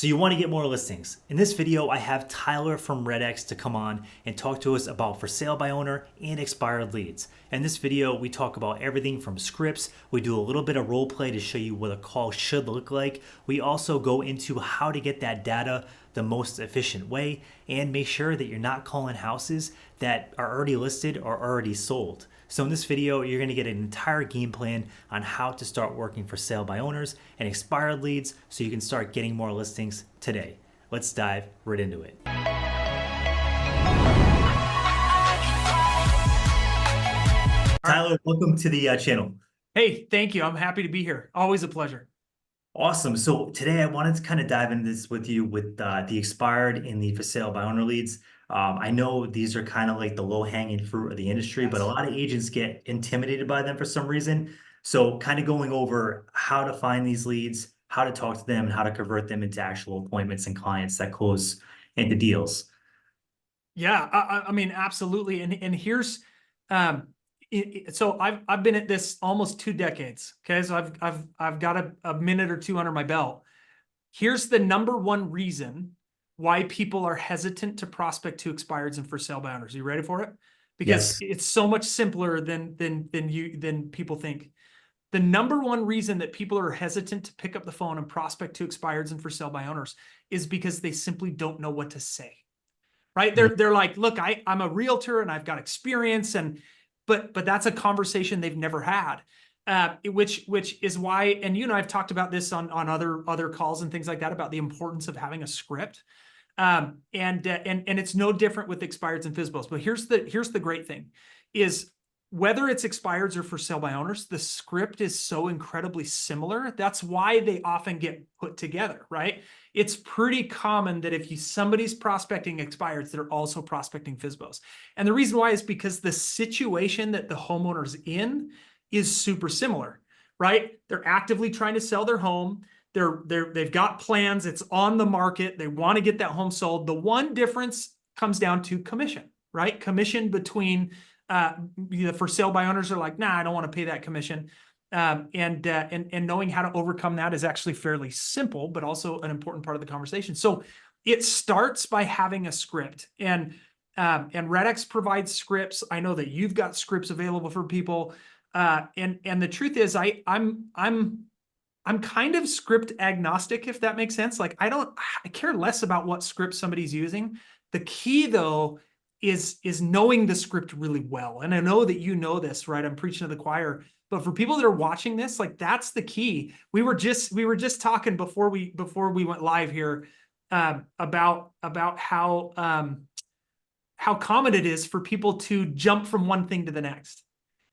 So you want to get more listings. In this video, I have Tyler from REDX to come on and talk to us about for sale by owner and expired leads. In this video, we talk about everything from scripts. We do a little bit of role play to show you what a call should look like. We also go into how to get that data the most efficient way and make sure that you're not calling houses that are already listed or already sold. So in this video, you're gonna get an entire game plan on how to start working for sale by owners and expired leads so you can start getting more listings today. Let's dive right into it. Tyler, welcome to the channel. Hey, thank you. I'm happy to be here. Always a pleasure. Awesome. So today I wanted to kind of dive into this with you with the expired and the for sale by owner leads. I know these are kind of like the low-hanging fruit of the industry, but a lot of agents get intimidated by them for some reason. So kind of going over how to find these leads, how to talk to them, and how to convert them into actual appointments and clients that close into deals. Yeah, I mean, absolutely. And here's, so I've been at this almost 2 decades. Okay, so I've got a minute or two under my belt. Here's the number one reason why people are hesitant to prospect to expireds and for sale by owners. Are you ready for it? Because Yes. it's so much simpler than people think. The number one reason that people are hesitant to pick up the phone and prospect to expireds and for sale by owners is because they simply don't know what to say. Right? They're like, look, I'm a realtor and I've got experience, but that's a conversation they've never had. Which is why, and you and I have talked about this on other calls and things like that, about the importance of having a script. And it's no different with expireds and FSBOs. But here's the great thing is, whether it's expireds or for sale by owners, the script is so incredibly similar. That's why they often get put together, right? It's pretty common that if somebody's prospecting expireds, they're also prospecting FSBOs. And the reason why is because the situation that the homeowner's in is super similar, right? They're actively trying to sell their home. They've got plans. It's on the market. They want to get that home sold. The one difference comes down to commission, right? Commission between the for sale by owners are like, nah, I don't want to pay that commission. And knowing how to overcome that is actually fairly simple, but also an important part of the conversation. So it starts by having a script, and REDX provides scripts. I know that you've got scripts available for people. And the truth is, I'm kind of script agnostic, if that makes sense. Like, I care less about what script somebody's using. The key though is knowing the script really well. And I know that you know this, right? I'm preaching to the choir, but for people that are watching this, like, that's the key. We were just talking before we went live here about how common it is for people to jump from one thing to the next.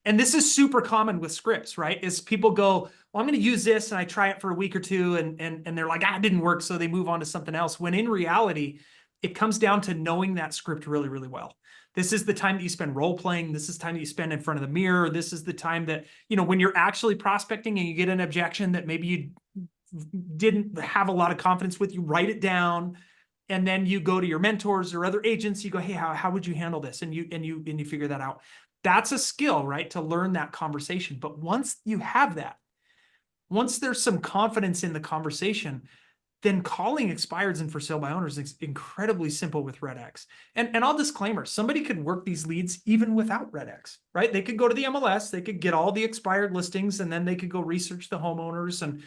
And this is super common with scripts, right? Is people go, well, I'm going to use this, and I try it for a week or two, and they're like, it didn't work, so they move on to something else. When in reality, it comes down to knowing that script really, really well. This is the time that you spend role playing. This is time that you spend in front of the mirror. This is the time that, when you're actually prospecting and you get an objection that maybe you didn't have a lot of confidence with, you write it down, and then you go to your mentors or other agents. You go, hey, how would you handle this? And you figure that out. That's a skill, right? To learn that conversation. But once you have that, once there's some confidence in the conversation, then calling expireds and for sale by owners is incredibly simple with REDX. And I'll disclaimer, somebody could work these leads even without REDX, right? They could go to the MLS, they could get all the expired listings, and then they could go research the homeowners and,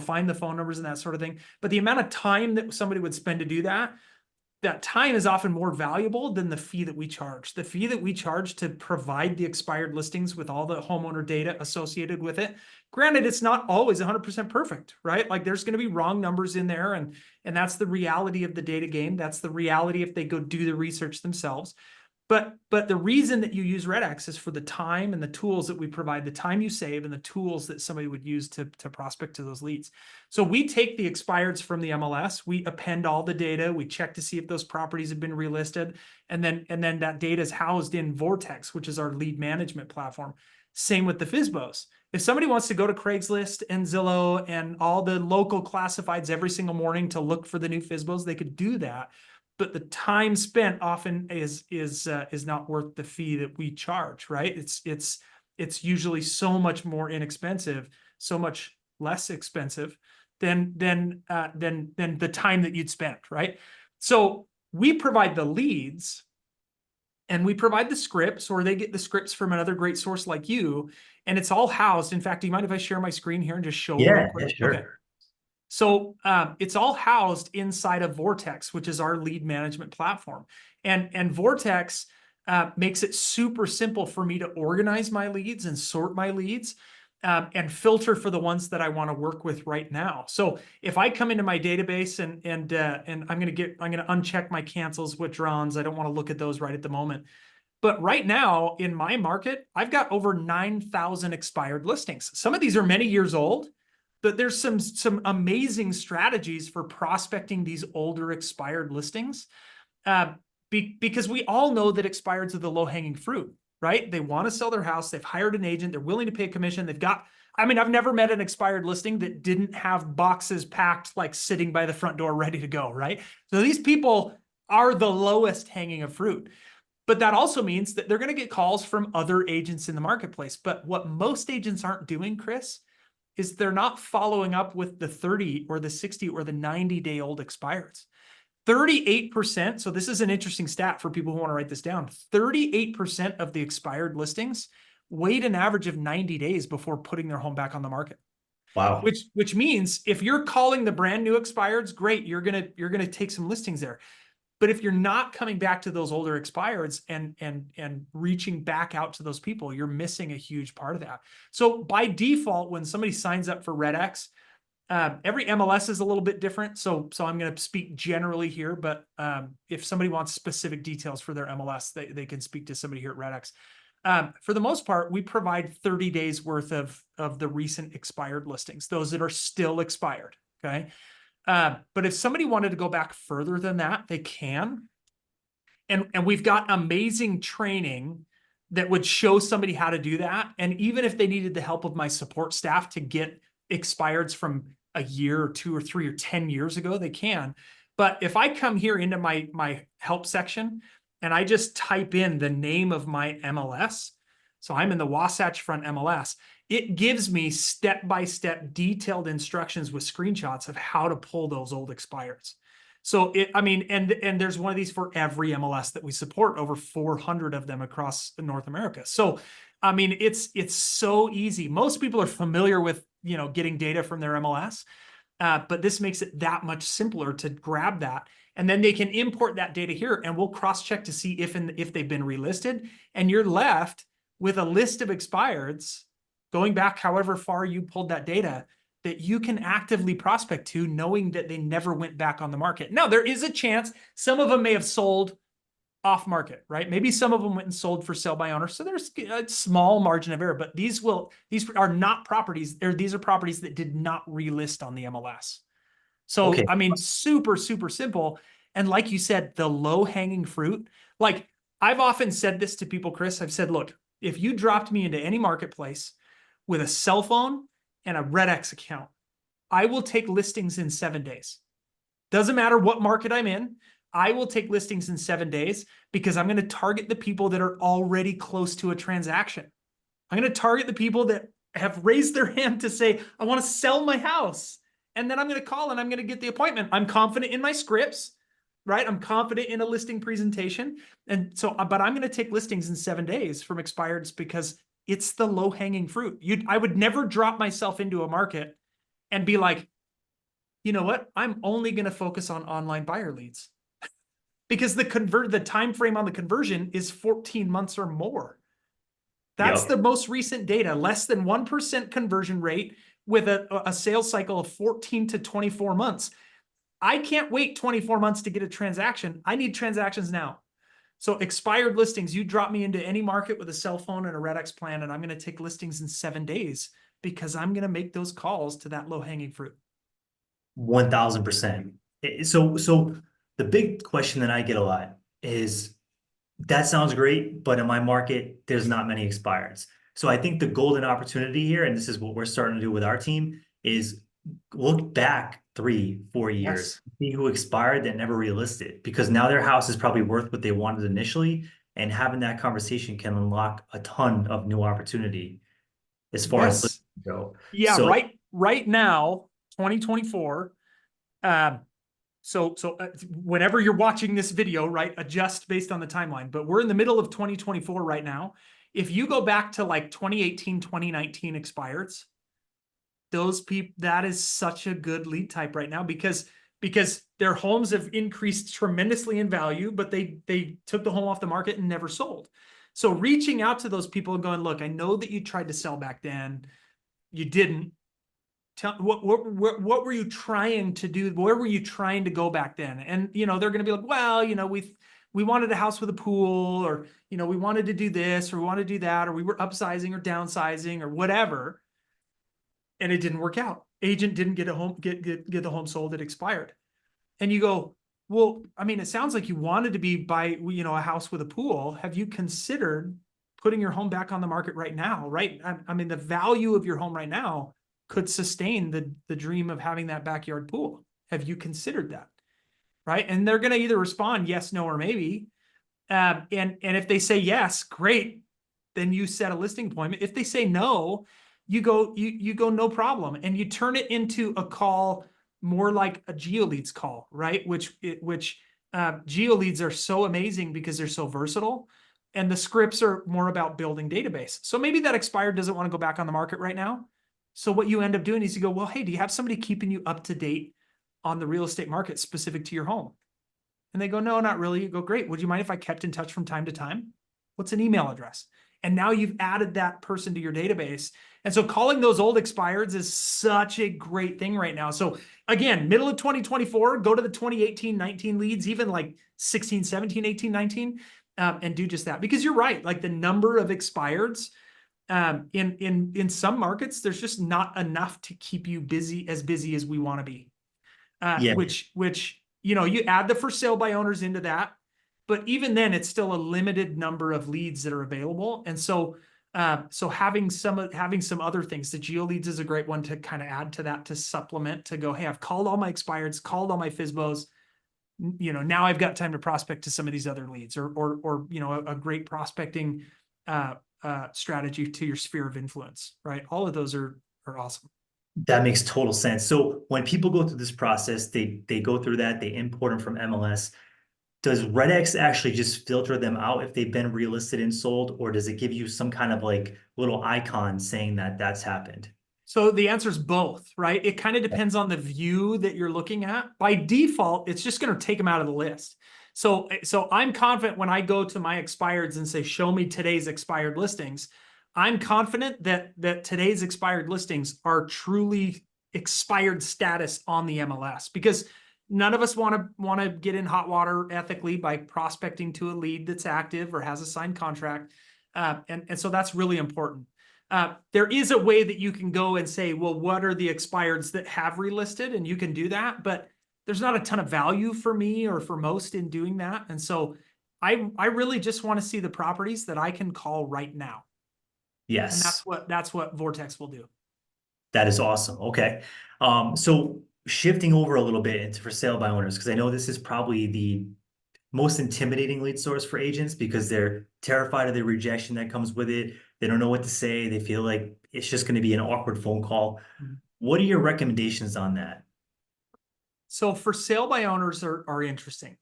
find the phone numbers and that sort of thing. But the amount of time that somebody would spend to do that time is often more valuable than the fee that we charge. The fee that we charge to provide the expired listings with all the homeowner data associated with it. Granted, it's not always 100% perfect, right? Like, there's going to be wrong numbers in there, and that's the reality of the data game. That's the reality if they go do the research themselves. But the reason that you use REDX is for the time and the tools that we provide, the time you save and the tools that somebody would use to prospect to those leads. So we take the expireds from the MLS, we append all the data, we check to see if those properties have been relisted, and then that data is housed in Vortex, which is our lead management platform. Same with the FSBOs. If somebody wants to go to Craigslist and Zillow and all the local classifieds every single morning to look for the new FSBOs, they could do that. But the time spent often is not worth the fee that we charge, right? It's usually so much more inexpensive, so much less expensive than the time that you'd spent, right? So we provide the leads and we provide the scripts, or they get the scripts from another great source like you, and it's all housed. In fact, do you mind if I share my screen here and just show real Yeah, yeah, quick? Okay. sure. So it's all housed inside of Vortex, which is our lead management platform. And Vortex makes it super simple for me to organize my leads and sort my leads and filter for the ones that I want to work with right now. So if I come into my database and I'm going to uncheck my cancels, withdrawals. I don't want to look at those right at the moment. But right now in my market, I've got over 9,000 expired listings. Some of these are many years old, but there's some amazing strategies for prospecting these older expired listings because we all know that expireds are the low-hanging fruit, right? They want to sell their house. They've hired an agent. They're willing to pay a commission. I've never met an expired listing that didn't have boxes packed, like sitting by the front door ready to go, right? So these people are the lowest hanging of fruit. But that also means that they're going to get calls from other agents in the marketplace. But what most agents aren't doing, Chris, is they're not following up with the 30 or the 60 or the 90-day old expireds. 38%, so this is an interesting stat for people who want to write this down, 38% of the expired listings wait an average of 90 days before putting their home back on the market. Wow. Which means if you're calling the brand new expireds, great, you're gonna take some listings there. But if you're not coming back to those older expireds and reaching back out to those people, you're missing a huge part of that. So by default, when somebody signs up for REDX, every MLS is a little bit different. So I'm going to speak generally here, but if somebody wants specific details for their MLS, they can speak to somebody here at REDX. For the most part, we provide 30 days worth of the recent expired listings, those that are still expired. Okay. But if somebody wanted to go back further than that, they can. And we've got amazing training that would show somebody how to do that. And even if they needed the help of my support staff to get expireds from a year or 2 or 3 or 10 years ago, they can. But if I come here into my help section and I just type in the name of my MLS, so I'm in the Wasatch Front MLS, it gives me step-by-step detailed instructions with screenshots of how to pull those old expireds. So and there's one of these for every MLS that we support, over 400 of them across North America. So, it's so easy. Most people are familiar with, getting data from their MLS, but this makes it that much simpler to grab that. And then they can import that data here and we'll cross-check to see if they've been relisted. And you're left with a list of expireds going back however far you pulled that data that you can actively prospect to, knowing that they never went back on the market. Now, there is a chance some of them may have sold off market, right? Maybe some of them went and sold for sale by owner. So there's a small margin of error, but these are not properties, or these are properties that did not relist on the MLS. So, Okay. super, super simple. And like you said, the low hanging fruit, like I've often said this to people, Chris, I've said, look, if you dropped me into any marketplace with a cell phone and a REDX account, I will take listings in 7 days. Doesn't matter what market I'm in. I will take listings in 7 days because I'm going to target the people that are already close to a transaction. I'm going to target the people that have raised their hand to say, I want to sell my house. And then I'm going to call and I'm going to get the appointment. I'm confident in my scripts, right? I'm confident in a listing presentation. And so, but I'm going to take listings in 7 days from expireds because it's the low hanging fruit. I would never drop myself into a market and be like, you know what? I'm only going to focus on online buyer leads because the time frame on the conversion is 14 months or more. That's Yep. the most recent data, less than 1% conversion rate with a sales cycle of 14 to 24 months. I can't wait 24 months to get a transaction. I need transactions now. So expired listings, you drop me into any market with a cell phone and a REDX plan, and I'm going to take listings in 7 days because I'm going to make those calls to that low hanging fruit. 1000%. So the big question that I get a lot is, that sounds great, but in my market, there's not many expireds. So I think the golden opportunity here, and this is what we're starting to do with our team, is look back 3-4 years, see who expired that never relisted, because now their house is probably worth what they wanted initially, and having that conversation can unlock a ton of new opportunity as far as Yes. listings go. Yeah, So right now, 2024. So whenever you're watching this video, right, adjust based on the timeline, but we're in the middle of 2024 right now. If you go back to like 2018, 2019 expireds, those people, that is such a good lead type right now because their homes have increased tremendously in value, but they took the home off the market and never sold. So reaching out to those people and going, look, I know that you tried to sell back then, you didn't. Tell what were you trying to do? Where were you trying to go back then? And they're going to be like, well, we wanted a house with a pool, or we wanted to do this, or we wanted to do that, or we were upsizing or downsizing or whatever, and it didn't work out. Agent didn't get a home, get the home sold. It expired, and you go, well, I mean, it sounds like you wanted to be buy a house with a pool. Have you considered putting your home back on the market right now? Right? I mean, the value of your home right now could sustain the dream of having that backyard pool. Have you considered that? Right? And they're going to either respond yes, no, or maybe. And if they say yes, great. Then you set a listing appointment. If they say no, you go no problem, and you turn it into a call more like a GeoLeads call, right? Which GeoLeads are so amazing because they're so versatile, and the scripts are more about building database. So maybe that expired doesn't want to go back on the market right now. So what you end up doing is you go, well, hey, do you have somebody keeping you up to date on the real estate market specific to your home? And they go, no, not really. You go, great. Would you mind if I kept in touch from time to time? What's an email address? And now you've added that person to your database. And so calling those old expireds is such a great thing right now. So again, middle of 2024, go to the 2018, 19 leads, even like 16, 17, 18, 19, and do just that. Because you're right, like the number of expireds, in some markets, there's just not enough to keep you busy as we want to be. Yeah. Which you add the for sale by owners into that, but even then, it's still a limited number of leads that are available. And so having some other things, the GeoLeads is a great one to kind of add to that, to supplement, to go, hey, I've called all my expireds, called all my FSBOs. Now I've got time to prospect to some of these other leads, or a great prospecting strategy to your sphere of influence, right? All of those are awesome. That makes total sense. So when people go through this process, they go through that, they import them from MLS. Does REDX actually just filter them out if they've been relisted and sold, or does it give you some kind of like little icon saying that that's happened? So the answer is both, right? It kind of depends on the view that you're looking at. By default, it's just going to take them out of the list. So I'm confident when I go to my expireds and say, show me today's expired listings, I'm confident that today's expired listings are truly expired status on the MLS, because none of us want to get in hot water ethically by prospecting to a lead that's active or has a signed contract. And so that's really important. There is a way that you can go and say, well, what are the expireds that have relisted? And you can do that, but there's not a ton of value for me or for most in doing that. And so I really just want to see the properties that I can call right now. Yes. And that's what Vortex will do. That is awesome. Okay. So shifting over a little bit into for sale by owners, because I know this is probably the most intimidating lead source for agents because they're terrified of the rejection that comes with it. They don't know what to say. They feel like it's just going to be an awkward phone call. Mm-hmm. What are your recommendations on that? So for sale by owners are interesting,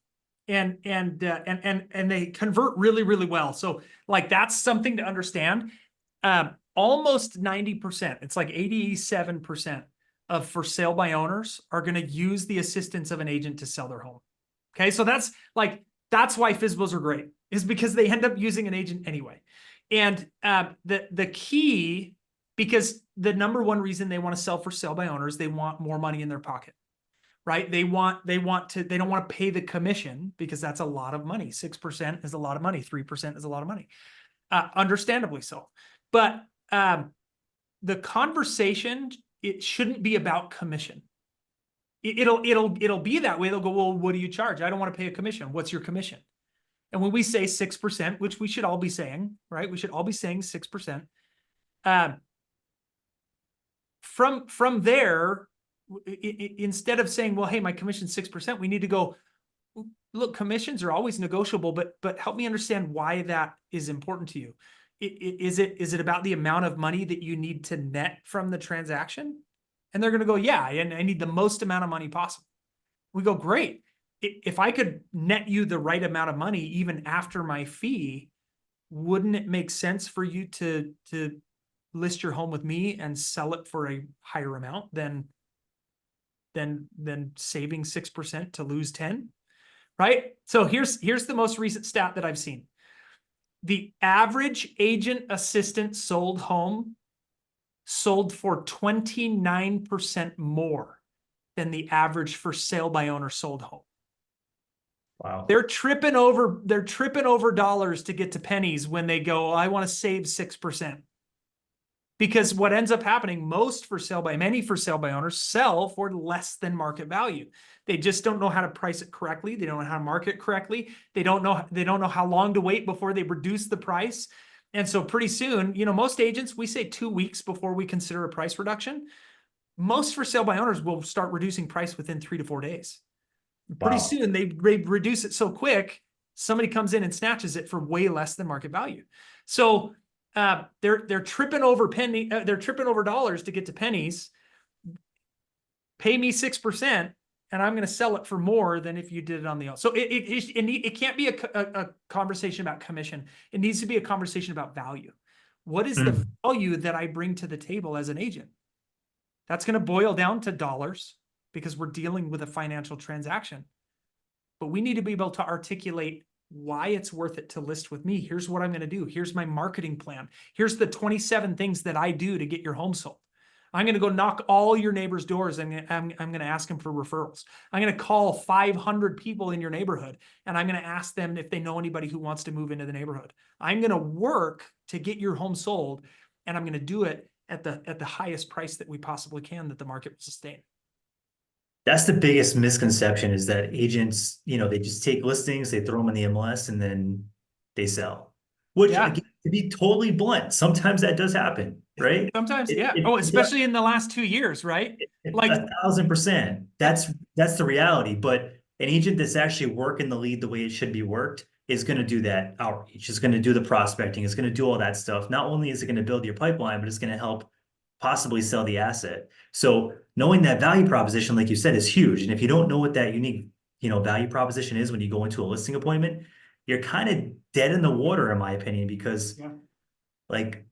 and they convert really, really well. So like that's something to understand. Almost 90%, it's like 87% of for sale by owners are going to use the assistance of an agent to sell their home. Okay, so that's why FSBOs are great, is because they end up using an agent anyway. And the key, because the number one reason they want to sell for sale by owners, they want more money in their pocket, right? They don't want to pay the commission because that's a lot of money. 6% is a lot of money. 3% is a lot of money. Understandably so. But the conversation, it shouldn't be about commission. It'll be that way. They'll go, well, what do you charge? I don't want to pay a commission. What's your commission? And when we say 6%, which we should all be saying, right? We should all be saying 6%. From there, instead of saying, well, hey, my commission's 6%, we need to go, look, commissions are always negotiable, but help me understand why that is important to you. Is it about the amount of money that you need to net from the transaction? And they're going to go, yeah, and I need the most amount of money possible. We go, great. If I could net you the right amount of money, even after my fee, wouldn't it make sense for you to list your home with me and sell it for a higher amount than saving 6% to lose 10? Right? So here's the most recent stat that I've seen. The average agent assistant sold home sold for 29% more than the average for sale by owner sold home. Wow. They're tripping over dollars to get to pennies when they go, I want to save 6%. Because what ends up happening, many for sale by owners sell for less than market value. They just don't know how to price it correctly. They don't know how to market it correctly. They don't know how long to wait before they reduce the price. And so pretty soon, most agents, we say 2 weeks before we consider a price reduction. Most for sale by owners will start reducing price within 3 to 4 days. Pretty soon they reduce it so quick, somebody comes in and snatches it for way less than market value. So they're tripping over dollars to get to pennies. Pay me 6%, and I'm going to sell it for more than if you did it on the other. So it can't be a conversation about commission. It needs to be a conversation about value. What is the value that I bring to the table as an agent? That's going to boil down to dollars because we're dealing with a financial transaction. But we need to be able to articulate why it's worth it to list with me. Here's what I'm going to do. Here's my marketing plan. Here's the 27 things that I do to get your home sold. I'm going to go knock all your neighbors' doors. I'm going to ask them for referrals. I'm going to call 500 people in your neighborhood, and I'm going to ask them if they know anybody who wants to move into the neighborhood. I'm going to work to get your home sold, and I'm going to do it at the highest price that we possibly can that the market will sustain. That's the biggest misconception, is that agents, they just take listings, they throw them in the MLS, and then they sell. Which, Yeah. again, to be totally blunt, sometimes that does happen, right? Sometimes, yeah. Especially in the last 2 years, right? Like 1,000%. That's the reality. But an agent that's actually working the lead the way it should be worked is going to do that outreach. Is going to do the prospecting. Is going to do all that stuff. Not only is it going to build your pipeline, but it's going to help possibly sell the asset. So knowing that value proposition, like you said, is huge. And if you don't know what that unique, value proposition is when you go into a listing appointment, you're kind of dead in the water, in my opinion, because like,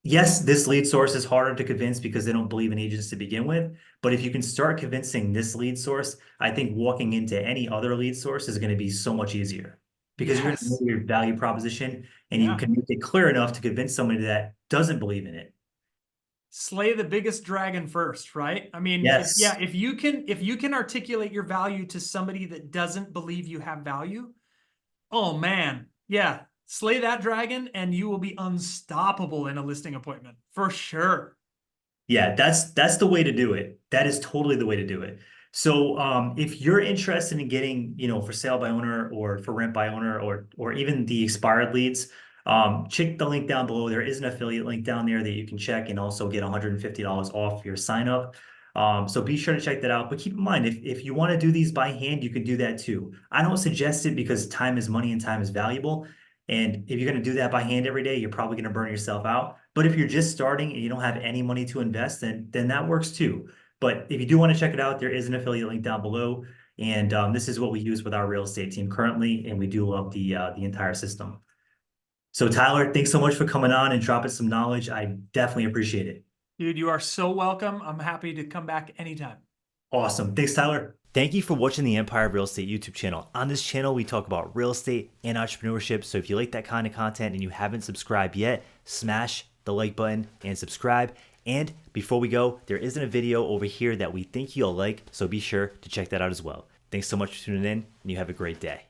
yes, this lead source is harder to convince because they don't believe in agents to begin with. But if you can start convincing this lead source, I think walking into any other lead source is going to be so much easier because you're going to know your value proposition and you can make it clear enough to convince somebody that doesn't believe in it. Slay the biggest dragon first, right? I mean, if you can articulate your value to somebody that doesn't believe you have value, oh man, yeah, slay that dragon and you will be unstoppable in a listing appointment for sure. Yeah, that's the way to do it. That is totally the way to do it. So if you're interested in getting, for sale by owner or for rent by owner or even the expired leads, check the link down below. There is an affiliate link down there that you can check and also get $150 off your sign up. So be sure to check that out. But keep in mind, if you want to do these by hand, you can do that too. I don't suggest it because time is money and time is valuable. And if you're going to do that by hand every day, you're probably going to burn yourself out. But if you're just starting and you don't have any money to invest, then that works too. But if you do want to check it out, there is an affiliate link down below. And this is what we use with our real estate team currently. And we do love the entire system. So Tyler, thanks so much for coming on and dropping some knowledge. I definitely appreciate it. Dude, you are so welcome. I'm happy to come back anytime. Awesome. Thanks, Tyler. Thank you for watching the Empire of Real Estate YouTube channel. On this channel, we talk about real estate and entrepreneurship. So if you like that kind of content and you haven't subscribed yet, smash the like button and subscribe. And before we go, there isn't a video over here that we think you'll like, so be sure to check that out as well. Thanks so much for tuning in, and you have a great day.